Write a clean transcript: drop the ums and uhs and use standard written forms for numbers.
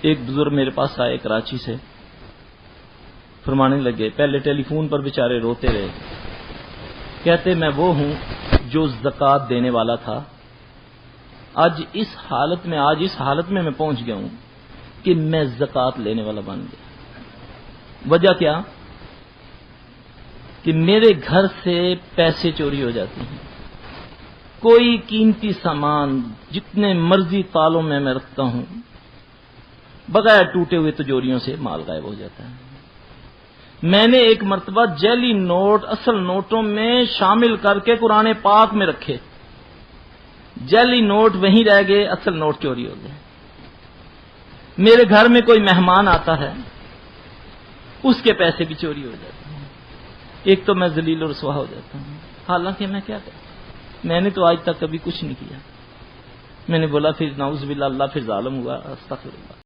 ایک بزرگ میرے پاس آئے کراچی سے، فرمانے لگے، پہلے ٹیلی فون پر بیچارے روتے رہے، کہتے میں وہ ہوں جو زکوٰۃ دینے والا تھا، آج اس حالت میں میں پہنچ گیا ہوں کہ میں زکوٰۃ لینے والا بن گیا۔ وجہ کیا؟ کہ میرے گھر سے پیسے چوری ہو جاتے ہیں، کوئی قیمتی سامان جتنے مرضی تالوں میں رکھتا ہوں، بغیر ٹوٹے ہوئے تجوریوں سے مال غائب ہو جاتا ہے۔ میں نے ایک مرتبہ جعلی نوٹ اصل نوٹوں میں شامل کر کے قرآن پاک میں رکھے، جعلی نوٹ وہیں رہ گئے، اصل نوٹ چوری ہو گئے۔ میرے گھر میں کوئی مہمان آتا ہے، اس کے پیسے بھی چوری ہو جاتے ہیں، ایک تو میں ذلیل و رسوا ہو جاتا ہوں، حالانکہ میں کیا کرتا، میں نے تو آج تک کبھی کچھ نہیں کیا۔ میں نے بولا پھر نعوذ باللہ، اللہ پھر ظالم ہوا، استغفر اللہ۔